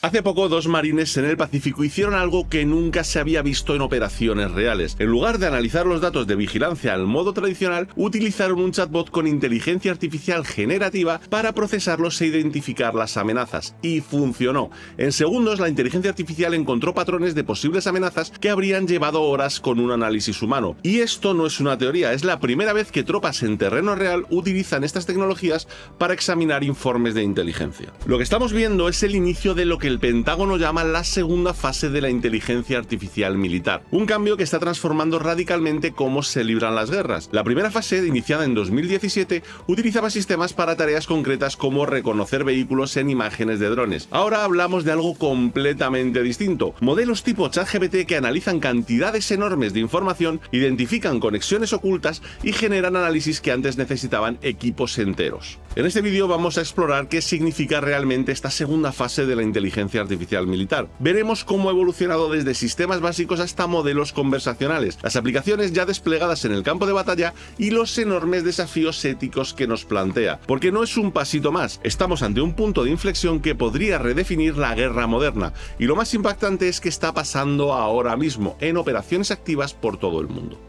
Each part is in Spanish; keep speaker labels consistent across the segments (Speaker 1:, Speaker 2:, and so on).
Speaker 1: Hace poco, dos marines en el Pacífico hicieron algo que nunca se había visto en operaciones reales. En lugar de analizar los datos de vigilancia al modo tradicional, utilizaron un chatbot con inteligencia artificial generativa para procesarlos e identificar las amenazas. Y funcionó. En segundos, la inteligencia artificial encontró patrones de posibles amenazas que habrían llevado horas con un análisis humano. Y esto no es una teoría, es la primera vez que tropas en terreno real utilizan estas tecnologías para examinar informes de inteligencia. Lo que estamos viendo es el inicio de lo que el Pentágono llama la segunda fase de la inteligencia artificial militar, un cambio que está transformando radicalmente cómo se libran las guerras. La primera fase, iniciada en 2017, utilizaba sistemas para tareas concretas como reconocer vehículos en imágenes de drones. Ahora hablamos de algo completamente distinto, modelos tipo ChatGPT que analizan cantidades enormes de información, identifican conexiones ocultas y generan análisis que antes necesitaban equipos enteros. En este vídeo vamos a explorar qué significa realmente esta segunda fase de la inteligencia artificial militar. Veremos cómo ha evolucionado desde sistemas básicos hasta modelos conversacionales, las aplicaciones ya desplegadas en el campo de batalla y los enormes desafíos éticos que nos plantea. Porque no es un pasito más, estamos ante un punto de inflexión que podría redefinir la guerra moderna. Y lo más impactante es que está pasando ahora mismo, en operaciones activas por todo el mundo.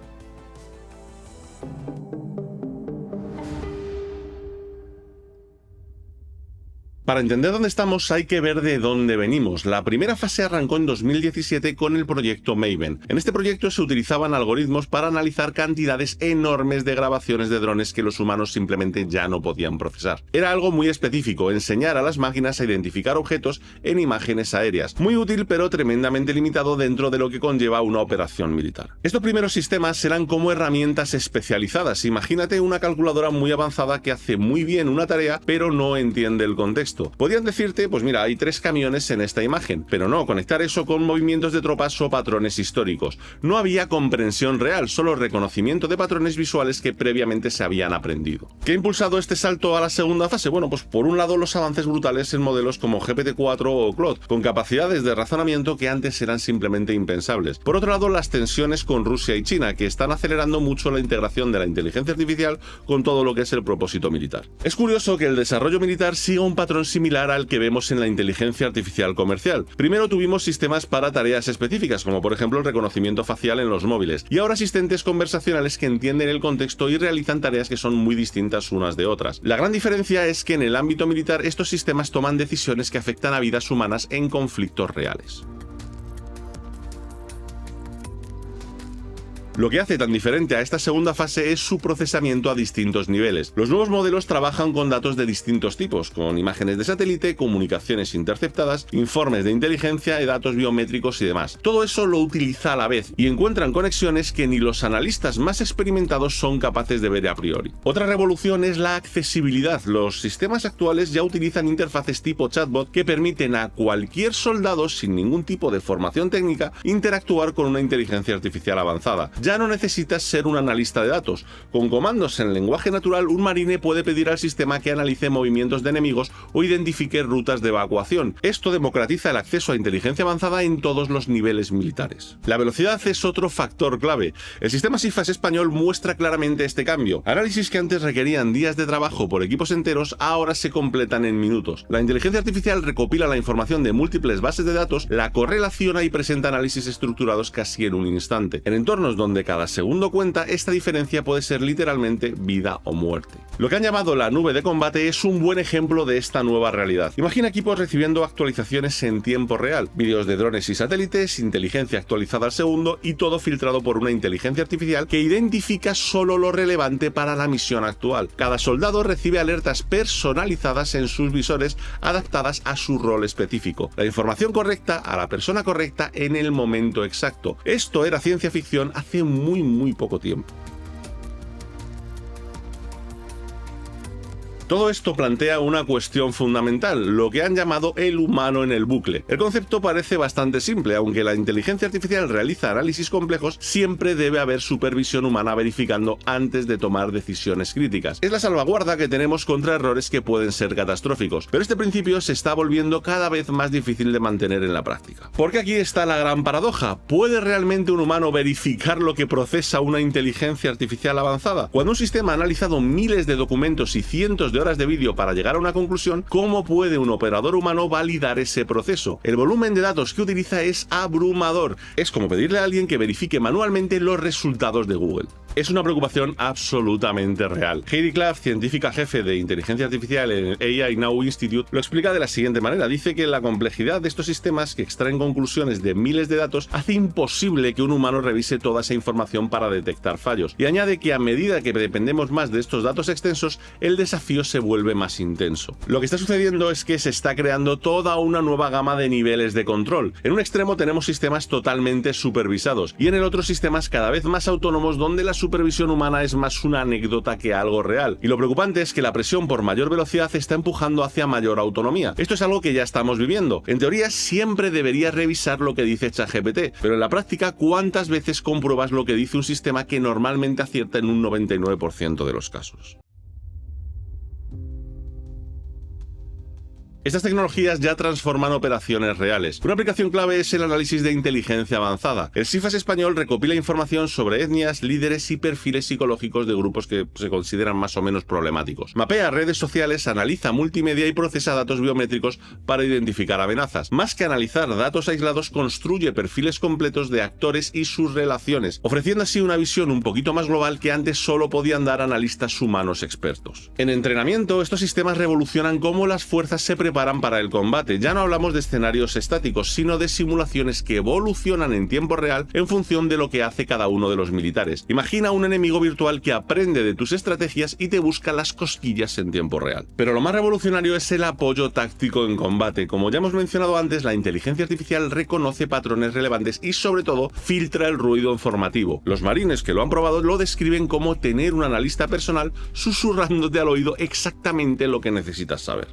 Speaker 1: Para entender dónde estamos hay que ver de dónde venimos. La primera fase arrancó en 2017 con el proyecto Maven. En este proyecto se utilizaban algoritmos para analizar cantidades enormes de grabaciones de drones que los humanos simplemente ya no podían procesar. Era algo muy específico, enseñar a las máquinas a identificar objetos en imágenes aéreas. Muy útil pero tremendamente limitado dentro de lo que conlleva una operación militar. Estos primeros sistemas eran como herramientas especializadas. Imagínate una calculadora muy avanzada que hace muy bien una tarea pero no entiende el contexto. Podrían decirte, pues mira, hay 3 camiones en esta imagen, pero no, conectar eso con movimientos de tropas o patrones históricos. No había comprensión real, solo reconocimiento de patrones visuales que previamente se habían aprendido. ¿Qué ha impulsado este salto a la segunda fase? Bueno, pues por un lado los avances brutales en modelos como GPT-4 o Claude, con capacidades de razonamiento que antes eran simplemente impensables. Por otro lado, las tensiones con Rusia y China, que están acelerando mucho la integración de la inteligencia artificial con todo lo que es el propósito militar. Es curioso que el desarrollo militar siga un patrón similar al que vemos en la inteligencia artificial comercial. Primero tuvimos sistemas para tareas específicas, como por ejemplo el reconocimiento facial en los móviles, y ahora asistentes conversacionales que entienden el contexto y realizan tareas que son muy distintas unas de otras. La gran diferencia es que en el ámbito militar estos sistemas toman decisiones que afectan a vidas humanas en conflictos reales. Lo que hace tan diferente a esta segunda fase es su procesamiento a distintos niveles. Los nuevos modelos trabajan con datos de distintos tipos, con imágenes de satélite, comunicaciones interceptadas, informes de inteligencia y datos biométricos y demás. Todo eso lo utiliza a la vez y encuentran conexiones que ni los analistas más experimentados son capaces de ver a priori. Otra revolución es la accesibilidad. Los sistemas actuales ya utilizan interfaces tipo chatbot que permiten a cualquier soldado sin ningún tipo de formación técnica interactuar con una inteligencia artificial avanzada. Ya no necesitas ser un analista de datos. Con comandos en lenguaje natural, un marine puede pedir al sistema que analice movimientos de enemigos o identifique rutas de evacuación. Esto democratiza el acceso a inteligencia avanzada en todos los niveles militares. La velocidad es otro factor clave. El sistema CIFAS español muestra claramente este cambio. Análisis que antes requerían días de trabajo por equipos enteros, ahora se completan en minutos. La inteligencia artificial recopila la información de múltiples bases de datos, la correlaciona y presenta análisis estructurados casi en un instante. En entornos donde cada segundo cuenta, esta diferencia puede ser literalmente vida o muerte. Lo que han llamado la nube de combate es un buen ejemplo de esta nueva realidad. Imagina equipos recibiendo actualizaciones en tiempo real, vídeos de drones y satélites, inteligencia actualizada al segundo y todo filtrado por una inteligencia artificial que identifica solo lo relevante para la misión actual. Cada soldado recibe alertas personalizadas en sus visores adaptadas a su rol específico. La información correcta a la persona correcta en el momento exacto. Esto era ciencia ficción hace muy poco tiempo. Todo esto plantea una cuestión fundamental, lo que han llamado el humano en el bucle. El concepto parece bastante simple, aunque la inteligencia artificial realiza análisis complejos, siempre debe haber supervisión humana verificando antes de tomar decisiones críticas. Es la salvaguarda que tenemos contra errores que pueden ser catastróficos, pero este principio se está volviendo cada vez más difícil de mantener en la práctica. Porque aquí está la gran paradoja. ¿Puede realmente un humano verificar lo que procesa una inteligencia artificial avanzada? Cuando un sistema ha analizado miles de documentos y cientos de de horas de vídeo para llegar a una conclusión, ¿cómo puede un operador humano validar ese proceso? El volumen de datos que utiliza es abrumador. Es como pedirle a alguien que verifique manualmente los resultados de Google. Es una preocupación absolutamente real. Heidi Clapp, científica jefe de inteligencia artificial en el AI Now Institute, lo explica de la siguiente manera. Dice que la complejidad de estos sistemas que extraen conclusiones de miles de datos hace imposible que un humano revise toda esa información para detectar fallos. Y añade que a medida que dependemos más de estos datos extensos, el desafío se vuelve más intenso. Lo que está sucediendo es que se está creando toda una nueva gama de niveles de control. En un extremo tenemos sistemas totalmente supervisados y en el otro sistemas cada vez más autónomos donde la supervisión humana es más una anécdota que algo real. Y lo preocupante es que la presión por mayor velocidad está empujando hacia mayor autonomía. Esto es algo que ya estamos viviendo. En teoría siempre deberías revisar lo que dice ChatGPT, pero en la práctica, ¿cuántas veces compruebas lo que dice un sistema que normalmente acierta en un 99% de los casos? Estas tecnologías ya transforman operaciones reales. Una aplicación clave es el análisis de inteligencia avanzada. El CIFAS español recopila información sobre etnias, líderes y perfiles psicológicos de grupos que se consideran más o menos problemáticos. Mapea redes sociales, analiza multimedia y procesa datos biométricos para identificar amenazas. Más que analizar datos aislados, construye perfiles completos de actores y sus relaciones, ofreciendo así una visión un poquito más global que antes solo podían dar analistas humanos expertos. En entrenamiento, estos sistemas revolucionan cómo las fuerzas se preparan para el combate. Ya no hablamos de escenarios estáticos, sino de simulaciones que evolucionan en tiempo real en función de lo que hace cada uno de los militares. Imagina un enemigo virtual que aprende de tus estrategias y te busca las cosquillas en tiempo real. Pero lo más revolucionario es el apoyo táctico en combate. Como ya hemos mencionado antes, la inteligencia artificial reconoce patrones relevantes y sobre todo filtra el ruido informativo. Los marines que lo han probado lo describen como tener un analista personal susurrándote al oído exactamente lo que necesitas saber.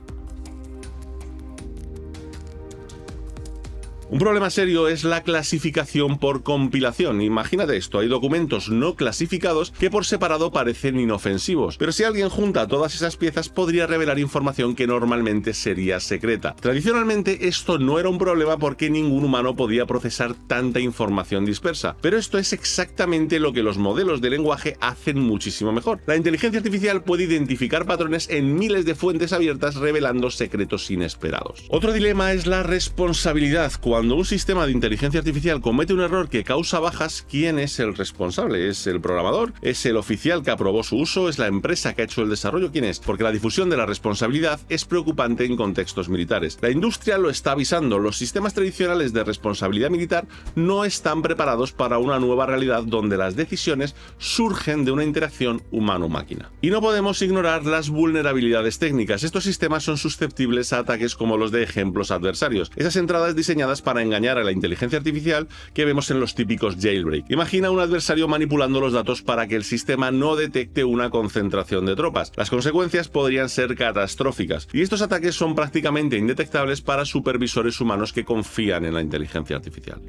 Speaker 1: Un problema serio es la clasificación por compilación. Imagínate esto, hay documentos no clasificados que por separado parecen inofensivos, pero si alguien junta todas esas piezas podría revelar información que normalmente sería secreta. Tradicionalmente esto no era un problema porque ningún humano podía procesar tanta información dispersa, pero esto es exactamente lo que los modelos de lenguaje hacen muchísimo mejor. La inteligencia artificial puede identificar patrones en miles de fuentes abiertas revelando secretos inesperados. Otro dilema es la responsabilidad. Cuando un sistema de inteligencia artificial comete un error que causa bajas, ¿quién es el responsable? ¿Es el programador? ¿Es el oficial que aprobó su uso? ¿Es la empresa que ha hecho el desarrollo? ¿Quién es? Porque la difusión de la responsabilidad es preocupante en contextos militares. La industria lo está avisando. Los sistemas tradicionales de responsabilidad militar no están preparados para una nueva realidad donde las decisiones surgen de una interacción humano-máquina. Y no podemos ignorar las vulnerabilidades técnicas. Estos sistemas son susceptibles a ataques como los de ejemplos adversarios. Esas entradas diseñadas para engañar a la inteligencia artificial que vemos en los típicos jailbreak. Imagina un adversario manipulando los datos para que el sistema no detecte una concentración de tropas. Las consecuencias podrían ser catastróficas, y estos ataques son prácticamente indetectables para supervisores humanos que confían en la inteligencia artificial.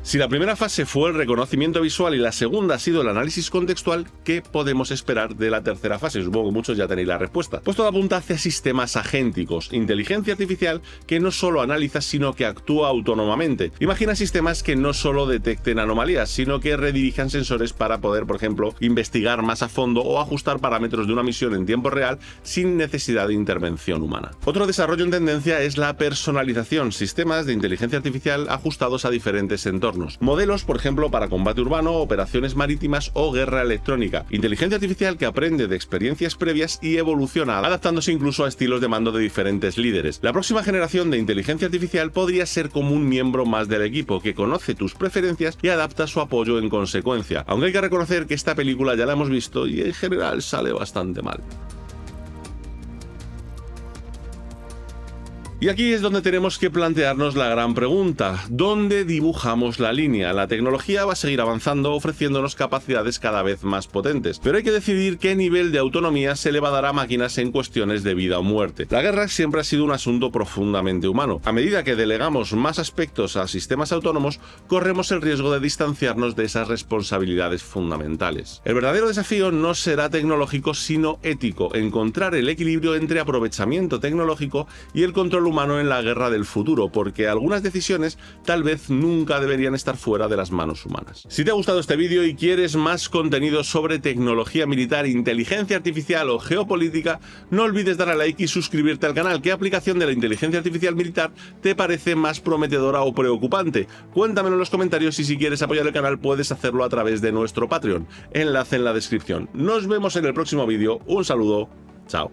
Speaker 1: Si la primera fase fue el reconocimiento visual y la segunda ha sido el análisis contextual, ¿qué podemos esperar de la tercera fase? Supongo que muchos ya tenéis la respuesta. Pues todo apunta hacia sistemas agénticos, inteligencia artificial que no solo analiza, sino que actúa autónomamente. Imagina sistemas que no solo detecten anomalías, sino que redirijan sensores para poder, por ejemplo, investigar más a fondo o ajustar parámetros de una misión en tiempo real sin necesidad de intervención humana. Otro desarrollo en tendencia es la personalización, sistemas de inteligencia artificial ajustados a diferentes entornos. Modelos, por ejemplo, para combate urbano, operaciones marítimas o guerra electrónica. Inteligencia artificial que aprende de experiencias previas y evoluciona, adaptándose incluso a estilos de mando de diferentes líderes. La próxima generación de inteligencia artificial podría ser como un miembro más del equipo que conoce tus preferencias y adapta su apoyo en consecuencia. Aunque hay que reconocer que esta película ya la hemos visto y en general sale bastante mal. Y aquí es donde tenemos que plantearnos la gran pregunta: ¿dónde dibujamos la línea? La tecnología va a seguir avanzando, ofreciéndonos capacidades cada vez más potentes, pero hay que decidir qué nivel de autonomía se le va a dar a máquinas en cuestiones de vida o muerte. La guerra siempre ha sido un asunto profundamente humano. A medida que delegamos más aspectos a sistemas autónomos, corremos el riesgo de distanciarnos de esas responsabilidades fundamentales. El verdadero desafío no será tecnológico, sino ético: encontrar el equilibrio entre aprovechamiento tecnológico y el control humano humano en la guerra del futuro, porque algunas decisiones tal vez nunca deberían estar fuera de las manos humanas. Si te ha gustado este vídeo y quieres más contenido sobre tecnología militar, inteligencia artificial o geopolítica, no olvides dar a like y suscribirte al canal. ¿Qué aplicación de la inteligencia artificial militar te parece más prometedora o preocupante? Cuéntamelo en los comentarios y si quieres apoyar el canal puedes hacerlo a través de nuestro Patreon. Enlace en la descripción. Nos vemos en el próximo vídeo. Un saludo. Chao.